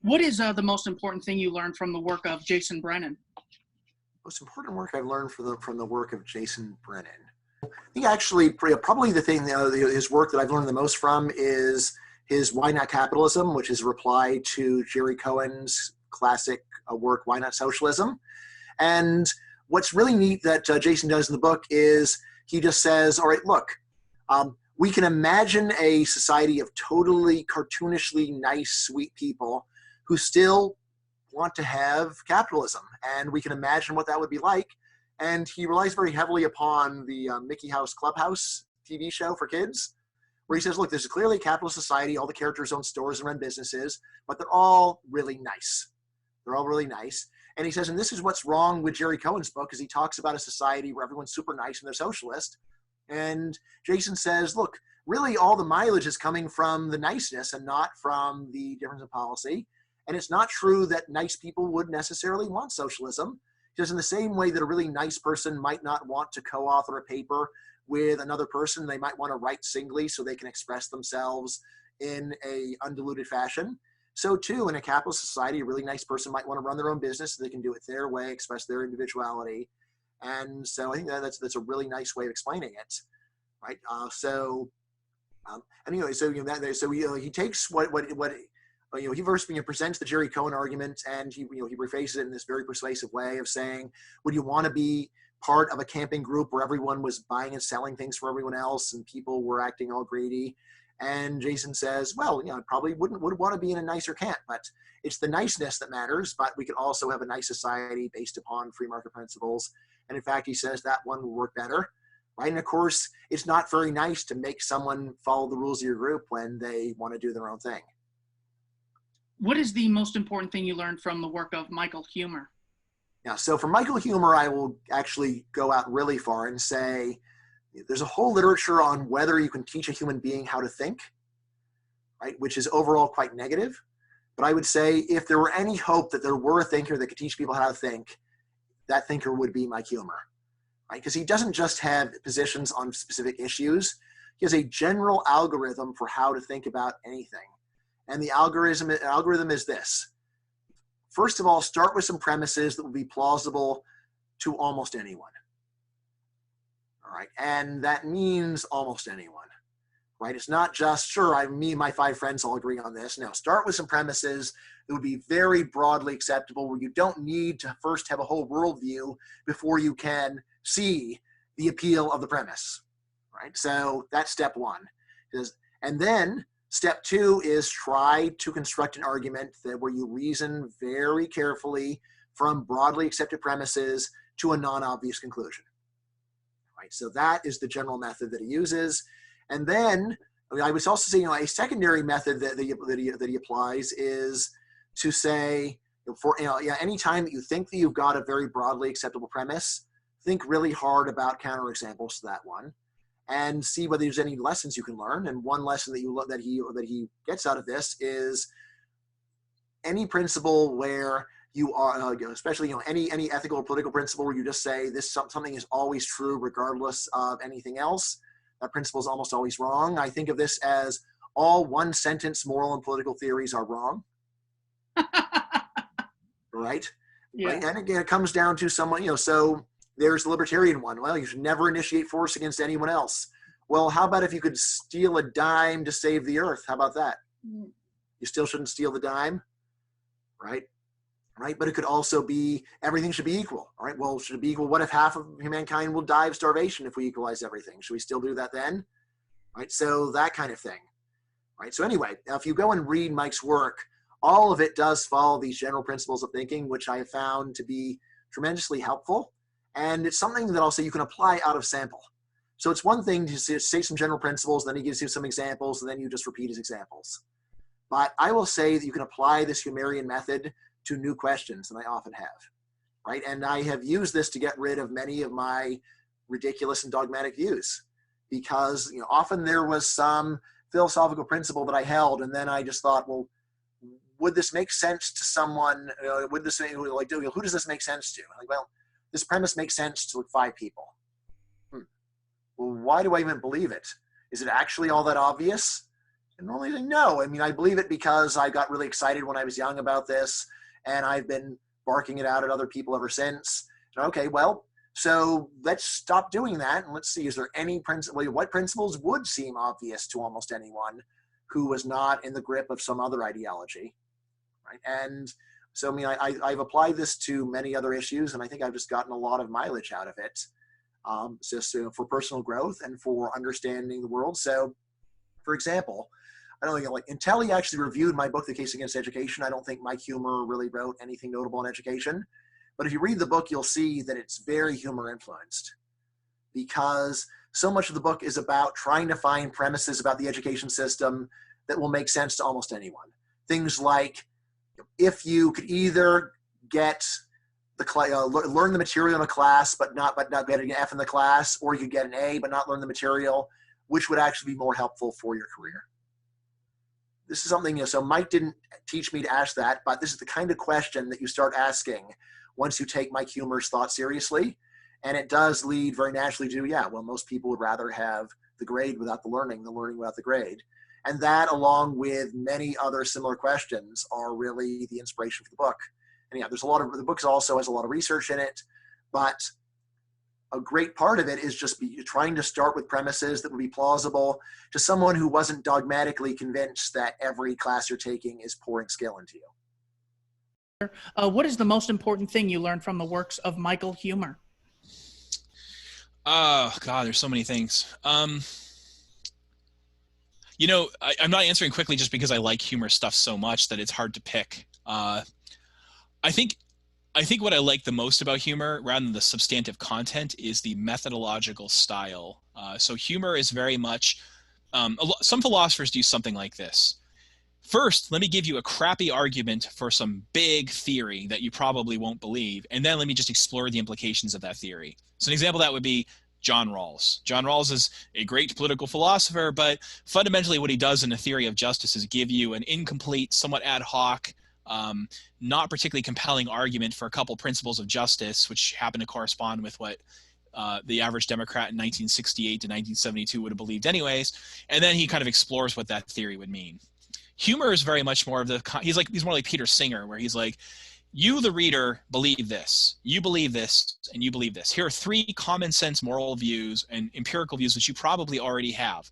What is the most important thing you learned from the work of Jason Brennan? Most important work I've learned from the work of Jason Brennan. I think actually probably the thing, his work that I've learned the most from is his Why Not Capitalism, which is a reply to Jerry Cohen's classic work, Why Not Socialism? And what's really neat that Jason does in the book is he just says, all right, look, we can imagine a society of totally cartoonishly nice, sweet people who still want to have capitalism. And we can imagine what that would be like. And he relies very heavily upon the Mickey House Clubhouse TV show for kids, where he says, look, this is clearly a capitalist society. All the characters own stores and run businesses, but they're all really nice. They're all really nice. And he says, and this is what's wrong with Jerry Cohen's book, is he talks about a society where everyone's super nice and they're socialist. And Jason says, look, really all the mileage is coming from the niceness and not from the difference in policy. And it's not true that nice people would necessarily want socialism. Because in the same way that a really nice person might not want to co-author a paper with another person, they might want to write singly so they can express themselves in a undiluted fashion. So too, in a capitalist society, a really nice person might want to run their own business so they can do it their way, express their individuality. And so I think that's a really nice way of explaining it, right? Anyway, so he takes what he first presents the Jerry Cohen argument, and he refaces it in this very persuasive way of saying, would you want to be part of a camping group where everyone was buying and selling things for everyone else and people were acting all greedy? And Jason says, well, I probably would want to be in a nicer camp, but it's the niceness that matters. But we can also have a nice society based upon free market principles. And in fact, he says that one will work better, right? And of course, it's not very nice to make someone follow the rules of your group when they want to do their own thing. What is the most important thing you learned from the work of Michal Huemer? Yeah, so for Michal Huemer, I will actually go out really far and say there's a whole literature on whether you can teach a human being how to think, right, which is overall quite negative. But I would say if there were any hope that there were a thinker that could teach people how to think, that thinker would be Michal Huemer, right? Because he doesn't just have positions on specific issues. He has a general algorithm for how to think about anything. And the algorithm is this. First of all, start with some premises that will be plausible to almost anyone. All right, and that means almost anyone, right? It's not just, sure, me and my 5 friends all agree on this. No, start with some premises that would be very broadly acceptable, where you don't need to first have a whole worldview before you can see the appeal of the premise, right? So that's step 1. And then step 2 is try to construct an argument where you reason very carefully from broadly accepted premises to a non-obvious conclusion. Right, so that is the general method that he uses. And then I would also say, a secondary method that he applies is to say, any time that you think that you've got a very broadly acceptable premise, think really hard about counterexamples to that one, and see whether there's any lessons you can learn. And one lesson that he gets out of this is any principle where you are, especially any ethical or political principle where you just say this something is always true regardless of anything else. That principle is almost always wrong. I think of this as all one-sentence moral and political theories are wrong. Right? Yeah. Right? And again, it comes down to someone, so there's the libertarian one. Well, you should never initiate force against anyone else. Well, how about if you could steal a dime to save the earth? How about that? You still shouldn't steal the dime, right? Right, but it could also be everything should be equal. All right, well, should it be equal? What if half of mankind will die of starvation if we equalize everything? Should we still do that then? Right, so that kind of thing. Right, so anyway, now if you go and read Mike's work, all of it does follow these general principles of thinking, which I have found to be tremendously helpful. And it's something that also you can apply out of sample. So it's one thing to say some general principles, then he gives you some examples, and then you just repeat his examples. But I will say that you can apply this Huemerian method to new questions, and I often have, right? And I have used this to get rid of many of my ridiculous and dogmatic views, because often there was some philosophical principle that I held, and then I just thought, well, would this make sense to someone? Who does this make sense to? Like, well, this premise makes sense to 5 people. Well, why do I even believe it? Is it actually all that obvious? And normally no. I mean, I believe it because I got really excited when I was young about this, and I've been barking it out at other people ever since. Okay, well, so let's stop doing that, and let's see, is there any principle, what principles would seem obvious to almost anyone who was not in the grip of some other ideology, right? And so, I mean, I've applied this to many other issues, and I think I've just gotten a lot of mileage out of it, just for personal growth and for understanding the world. So, for example, I don't think, like, until he actually reviewed my book, The Case Against Education, I don't think Mike Huemer really wrote anything notable on education. But if you read the book, you'll see that it's very humor influenced, because so much of the book is about trying to find premises about the education system that will make sense to almost anyone. Things like, if you could either get learn the material in a class but not get an F in the class, or you could get an A but not learn the material, which would actually be more helpful for your career? This is something, so Mike didn't teach me to ask that, but this is the kind of question that you start asking once you take Mike Huemer's thought seriously. And it does lead very naturally to, yeah, well, most people would rather have the grade without the learning than learning without the grade. And that, along with many other similar questions, are really the inspiration for the book. And yeah, the book also has a lot of research in it, but a great part of it is just trying to start with premises that would be plausible to someone who wasn't dogmatically convinced that every class you're taking is pouring skill into you. What is the most important thing you learned from the works of Michal Huemer? Oh, God, there's so many things. You know, I'm not answering quickly just because I like humor stuff so much that it's hard to pick. I think what I like the most about humor, rather than the substantive content, is the methodological style. So humor is very much, some philosophers do something like this. First, let me give you a crappy argument for some big theory that you probably won't believe, and then let me just explore the implications of that theory. So an example of that would be John Rawls. John Rawls is a great political philosopher, but fundamentally what he does in the theory of justice is give you an incomplete, somewhat ad hoc, not particularly compelling argument for a couple principles of justice, which happen to correspond with what the average Democrat in 1968 to 1972 would have believed anyways, and then he kind of explores what that theory would mean. Humor is very much more of he's more like Peter Singer, where he's like, you, the reader, believe this, you believe this, and you believe this. Here are three common sense moral views and empirical views that you probably already have.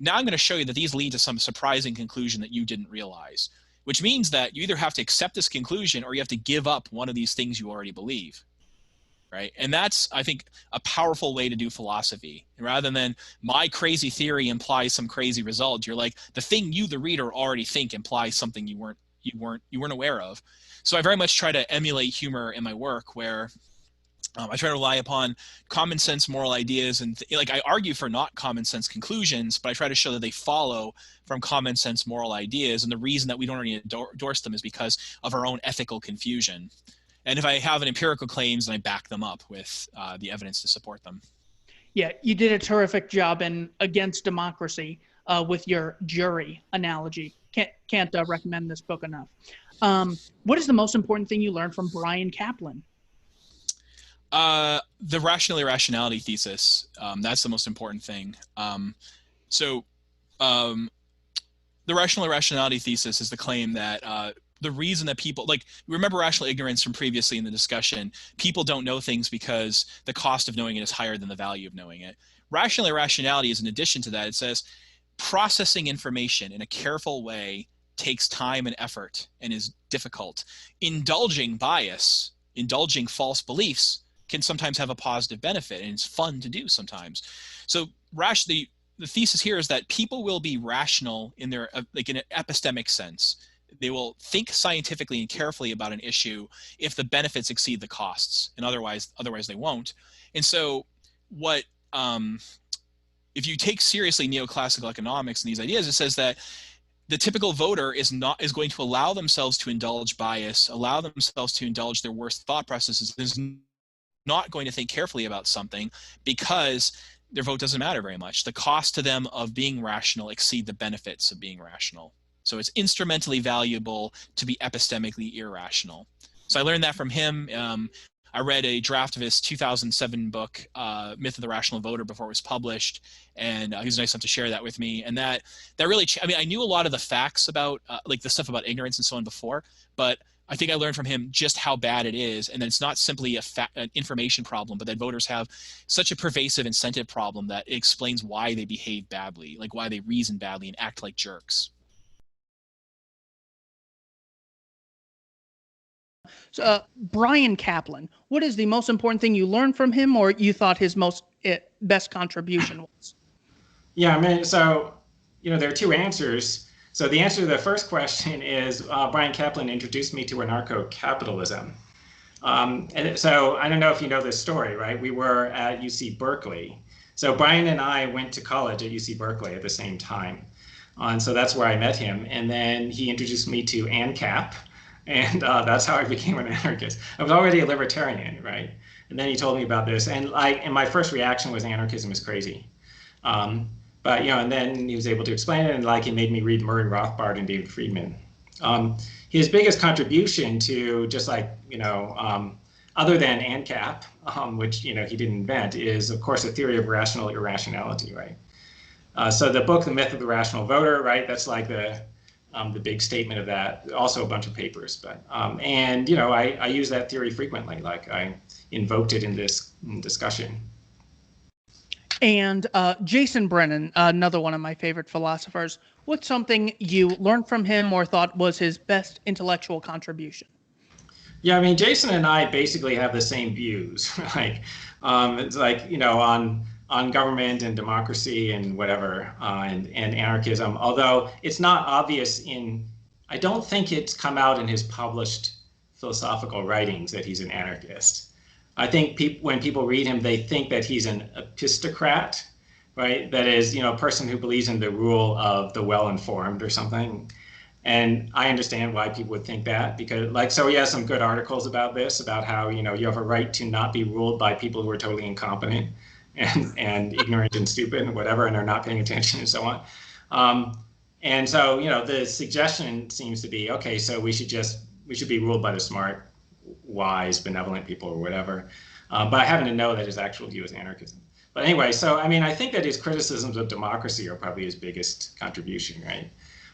Now I'm going to show you that these lead to some surprising conclusion that you didn't realize, which means that you either have to accept this conclusion or you have to give up one of these things you already believe. Right? And that's, I think, a powerful way to do philosophy. Rather than my crazy theory implies some crazy result, you're like, the thing you, the reader, already think implies something you weren't aware of. So I very much try to emulate humor in my work, where I try to rely upon common sense moral ideas, and like I argue for not common sense conclusions, but I try to show that they follow from common sense moral ideas. And the reason that we don't already endorse them is because of our own ethical confusion. And if I have an empirical claims, then I back them up with the evidence to support them. Yeah, you did a terrific job in Against Democracy with your jury analogy. Can't recommend this book enough. What is the most important thing you learned from Bryan Caplan? The rational irrationality thesis. That's the most important thing. The rational irrationality thesis is the claim that the reason that people, like, remember rational ignorance from previously in the discussion, people don't know things because the cost of knowing it is higher than the value of knowing it. Rational irrationality is in addition to that. It says processing information in a careful way takes time and effort and is difficult. Indulging bias, indulging false beliefs can sometimes have a positive benefit, and it's fun to do sometimes. So the thesis here is that people will be rational in their, like, in an epistemic sense. They will think scientifically and carefully about an issue if the benefits exceed the costs, and otherwise they won't. And so if you take seriously neoclassical economics and these ideas, it says that the typical voter is going to allow themselves to indulge bias, allow themselves to indulge their worst thought processes, is not going to think carefully about something because their vote doesn't matter very much. The cost to them of being rational exceed the benefits of being rational. So it's instrumentally valuable to be epistemically irrational. So I learned that from him. I read a draft of his 2007 book, Myth of the Rational Voter, before it was published, and he was nice enough to share that with me. And that really, I mean, I knew a lot of the facts about like the stuff about ignorance and so on before, but I think I learned from him just how bad it is, and that it's not simply an information problem, but that voters have such a pervasive incentive problem that it explains why they behave badly, like why they reason badly and act like jerks. So, Bryan Caplan, what is the most important thing you learned from him, or you thought his best contribution was? Yeah, I mean, so, there are two answers. So the answer to the first question is Bryan Caplan introduced me to anarcho-capitalism. And so I don't know if you know this story, right? We were at UC Berkeley. So Bryan and I went to college at UC Berkeley at the same time. And so that's where I met him. And then he introduced me to ANCAP. And that's how I became an anarchist. I was already a libertarian, right? And then he told me about this. And my first reaction was anarchism is crazy. But, and then he was able to explain it, and he made me read Murray Rothbard and David Friedman. His biggest contribution to just other than ANCAP, which, he didn't invent, is, of course, a theory of rational irrationality, right? So the book, The Myth of the Rational Voter, right, that's like the big statement of that, also a bunch of papers. But I use that theory frequently, I invoked it in this discussion. And Jason Brennan, another one of my favorite philosophers, what's something you learned from him or thought was his best intellectual contribution? Yeah, I mean, Jason and I basically have the same views, it's on government and democracy and whatever, and anarchism, although it's not obvious I don't think it's come out in his published philosophical writings that he's an anarchist. I think when people read him, they think that he's an epistocrat, right? That is, a person who believes in the rule of the well-informed or something. And I understand why people would think that, because so he has some good articles about this, about how, you have a right to not be ruled by people who are totally incompetent and ignorant and stupid and whatever, and are not paying attention and so on. And so, the suggestion seems to be, okay, so we should be ruled by the smart, wise, benevolent people or whatever. But I happen to know that his actual view is anarchism. But anyway, so I mean, I think that his criticisms of democracy are probably his biggest contribution, right?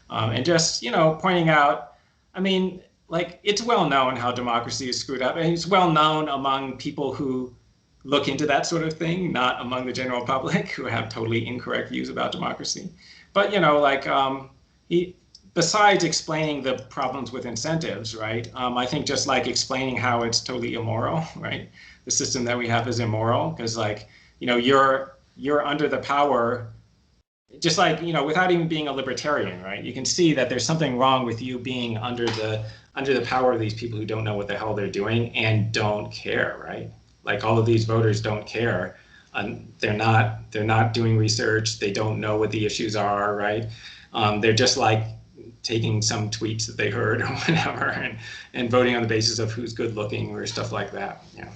And just, pointing out, I mean, it's well known how democracy is screwed up. And it's well known among people who look into that sort of thing, not among the general public who have totally incorrect views about democracy. But, besides explaining the problems with incentives, right? I think just explaining how it's totally immoral, right? The system that we have is immoral because you're under the power, just without even being a libertarian, right? You can see that there's something wrong with you being under the power of these people who don't know what the hell they're doing and don't care, right? All of these voters don't care. They're not doing research. They don't know what the issues are, right? They're just taking some tweets that they heard or whatever and voting on the basis of who's good looking or stuff like that. Yeah.